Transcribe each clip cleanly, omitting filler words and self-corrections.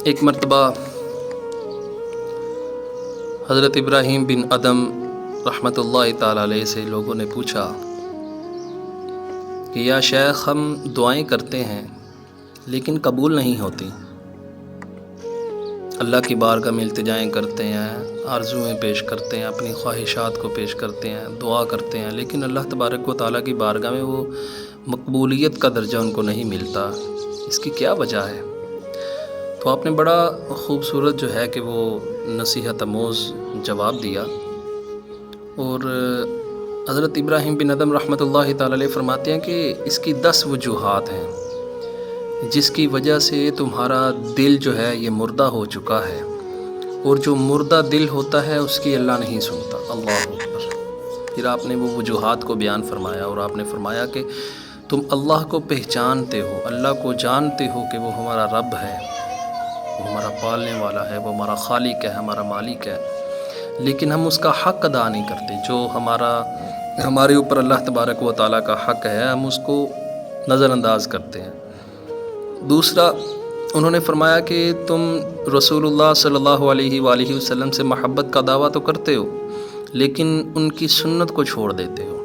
ایک مرتبہ حضرت ابراہیم بن ادم رحمۃ اللہ تعالیٰ علیہ سے لوگوں نے پوچھا کہ یا شیخ، ہم دعائیں کرتے ہیں لیکن قبول نہیں ہوتی، اللہ کی بارگاہ میں التجائیں کرتے ہیں، آرزویں پیش کرتے ہیں، اپنی خواہشات کو پیش کرتے ہیں، دعا کرتے ہیں، لیکن اللہ تبارک و تعالیٰ کی بارگاہ میں وہ مقبولیت کا درجہ ان کو نہیں ملتا، اس کی کیا وجہ ہے؟ تو آپ نے بڑا خوبصورت جو ہے کہ وہ نصیحت آموز جواب دیا، اور حضرت ابراہیم بن ادم رحمۃ اللہ تعالیٰ علیہ فرماتے ہیں کہ اس کی 10 وجوہات ہیں جس کی وجہ سے تمہارا دل جو ہے یہ مردہ ہو چکا ہے، اور جو مردہ دل ہوتا ہے اس کی اللہ نہیں سنتا۔ اللہ اکبر۔ پھر آپ نے وہ وجوہات کو بیان فرمایا، اور آپ نے فرمایا کہ تم اللہ کو پہچانتے ہو، اللہ کو جانتے ہو کہ وہ ہمارا رب ہے، وہ ہمارا پالنے والا ہے، وہ ہمارا خالق ہے، ہمارا مالک ہے، لیکن ہم اس کا حق ادا نہیں کرتے۔ جو ہمارے اوپر اللہ تبارک و تعالیٰ کا حق ہے، ہم اس کو نظر انداز کرتے ہیں۔ دوسرا انہوں نے فرمایا کہ تم رسول اللہ صلی اللہ علیہ وآلہ وسلم سے محبت کا دعویٰ تو کرتے ہو، لیکن ان کی سنت کو چھوڑ دیتے ہو،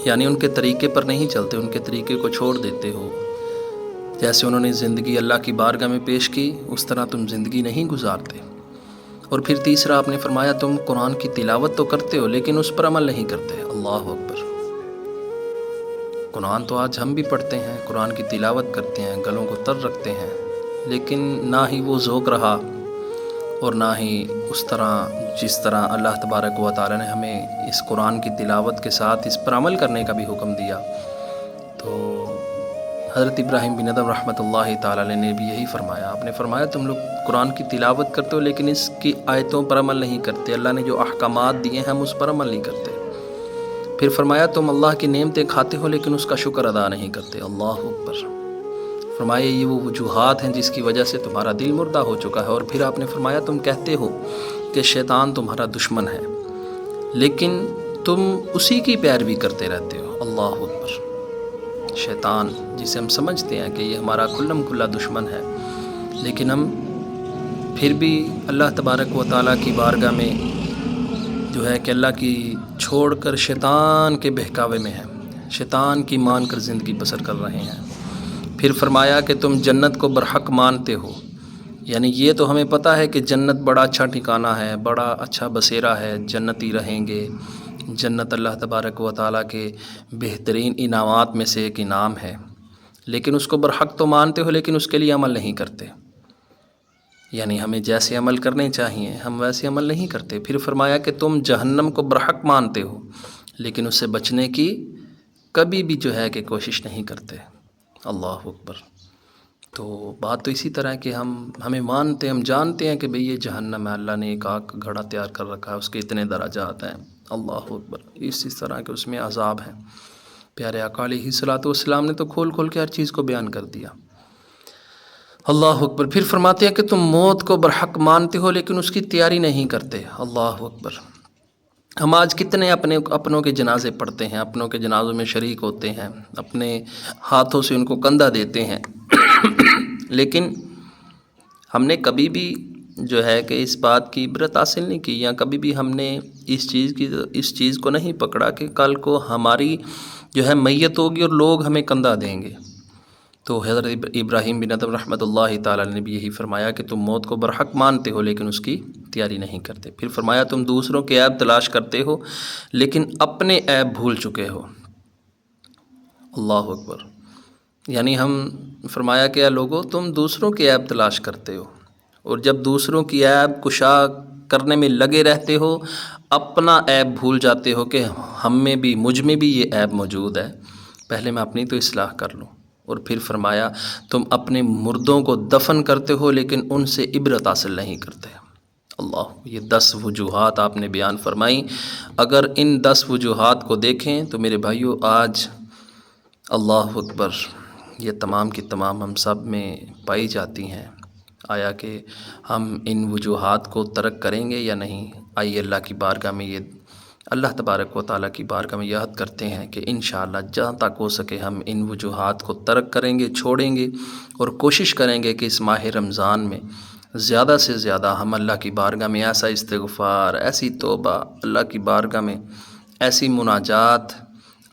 یعنی ان کے طریقے پر نہیں چلتے، ان کے طریقے کو چھوڑ دیتے ہو۔ جیسے انہوں نے زندگی اللہ کی بارگاہ میں پیش کی، اس طرح تم زندگی نہیں گزارتے۔ اور پھر تیسرا آپ نے فرمایا تم قرآن کی تلاوت تو کرتے ہو لیکن اس پر عمل نہیں کرتے۔ اللہ اکبر۔ قرآن تو آج ہم بھی پڑھتے ہیں، قرآن کی تلاوت کرتے ہیں، گلوں کو تر رکھتے ہیں، لیکن نہ ہی وہ ذوق رہا اور نہ ہی اس طرح جس طرح اللہ تبارک و تعالیٰ نے ہمیں اس قرآن کی تلاوت کے ساتھ اس پر عمل کرنے کا بھی حکم دیا۔ تو حضرت ابراہیم بن ادم رحمۃ اللہ تعالیٰ علیہ نے بھی یہی فرمایا۔ آپ نے فرمایا تم لوگ قرآن کی تلاوت کرتے ہو لیکن اس کی آیتوں پر عمل نہیں کرتے، اللہ نے جو احکامات دیے ہیں ہم اس پر عمل نہیں کرتے۔ پھر فرمایا تم اللہ کی نعمتیں کھاتے ہو لیکن اس کا شکر ادا نہیں کرتے۔ اللہ اکبر۔ فرمایا یہ وہ وجوہات ہیں جس کی وجہ سے تمہارا دل مردہ ہو چکا ہے۔ اور پھر آپ نے فرمایا تم کہتے ہو کہ شیطان تمہارا دشمن ہے، لیکن تم اسی کی پیروی کرتے رہتے ہو۔ اللہ اکبر۔ شیطان جسے ہم سمجھتے ہیں کہ یہ ہمارا کھلم کھلا دشمن ہے، لیکن ہم پھر بھی اللہ تبارک و تعالیٰ کی بارگاہ میں جو ہے کہ اللہ کی چھوڑ کر شیطان کے بہکاوے میں ہیں، شیطان کی مان کر زندگی بسر کر رہے ہیں۔ پھر فرمایا کہ تم جنت کو برحق مانتے ہو، یعنی یہ تو ہمیں پتہ ہے کہ جنت بڑا اچھا ٹھکانہ ہے، بڑا اچھا بسیرا ہے، جنتی رہیں گے، جنت اللہ تبارک و تعالیٰ کے بہترین انعامات میں سے ایک انعام ہے، لیکن اس کو برحق تو مانتے ہو لیکن اس کے لیے عمل نہیں کرتے، یعنی ہمیں جیسے عمل کرنے چاہیے ہم ویسے عمل نہیں کرتے۔ پھر فرمایا کہ تم جہنم کو برحق مانتے ہو لیکن اس سے بچنے کی کبھی بھی جو ہے کہ کوشش نہیں کرتے۔ اللہ اکبر۔ تو بات تو اسی طرح ہے کہ ہمیں مانتے، ہم جانتے ہیں کہ بھئی یہ جہنم ہے، اللہ نے ایک آگ کا گھڑا تیار کر رکھا ہے، اس کے اتنے درجات ہیں۔ اللہ اکبر۔ اس طرح کے اس میں عذاب ہیں۔ پیارے آقا علیہ الصلوۃ والسلام نے تو کھول کھول کے ہر چیز کو بیان کر دیا۔ اللہ اکبر۔ پھر فرماتے ہیں کہ تم موت کو برحق مانتے ہو لیکن اس کی تیاری نہیں کرتے۔ اللہ اکبر۔ ہم آج کتنے اپنوں کے جنازے پڑھتے ہیں، اپنوں کے جنازوں میں شریک ہوتے ہیں، اپنے ہاتھوں سے ان کو کندھا دیتے ہیں، لیکن ہم نے کبھی بھی جو ہے کہ اس بات کی عبرت حاصل نہیں کی، یا کبھی بھی ہم نے اس چیز کو نہیں پکڑا کہ کل کو ہماری جو ہے میت ہوگی اور لوگ ہمیں کندھا دیں گے۔ تو حضرت ابراہیم بن ادم رحمۃ اللہ تعالیٰ نے بھی یہی فرمایا کہ تم موت کو برحق مانتے ہو لیکن اس کی تیاری نہیں کرتے۔ پھر فرمایا تم دوسروں کے عیب تلاش کرتے ہو لیکن اپنے عیب بھول چکے ہو۔ اللہ اکبر۔ یعنی ہم فرمایا کہ اے لوگو تم دوسروں کے عیب تلاش کرتے ہو، اور جب دوسروں کی عیب کشا کرنے میں لگے رہتے ہو اپنا عیب بھول جاتے ہو کہ مجھ میں بھی یہ عیب موجود ہے، پہلے میں اپنی تو اصلاح کر لوں۔ اور پھر فرمایا تم اپنے مردوں کو دفن کرتے ہو لیکن ان سے عبرت حاصل نہیں کرتے۔ اللہ، یہ 10 وجوہات آپ نے بیان فرمائی۔ اگر ان 10 وجوہات کو دیکھیں تو میرے بھائیو آج اللہ اکبر یہ تمام کی تمام ہم سب میں پائی جاتی ہیں۔ آیا کہ ہم ان وجوہات کو ترک کریں گے یا نہیں؟ آئیے اللہ کی بارگاہ میں یہ اللہ تبارک و تعالیٰ کی بارگاہ میں یاد کرتے ہیں کہ انشاءاللہ جہاں تک ہو سکے ہم ان وجوہات کو ترک کریں گے، چھوڑیں گے، اور کوشش کریں گے کہ اس ماہ رمضان میں زیادہ سے زیادہ ہم اللہ کی بارگاہ میں ایسا استغفار، ایسی توبہ، اللہ کی بارگاہ میں ایسی مناجات،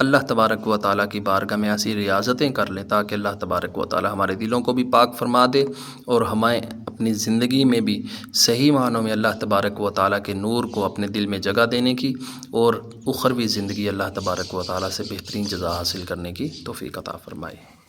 اللہ تبارک و تعالیٰ کی بارگاہ میں ایسی ریاضتیں کر لیں تاکہ اللہ تبارک و تعالیٰ ہمارے دلوں کو بھی پاک فرما دے اور ہمیں اپنی زندگی میں بھی صحیح معنوں میں اللہ تبارک و تعالیٰ کے نور کو اپنے دل میں جگہ دینے کی اور اخروی زندگی اللہ تبارک و تعالیٰ سے بہترین جزا حاصل کرنے کی توفیق عطا فرمائے۔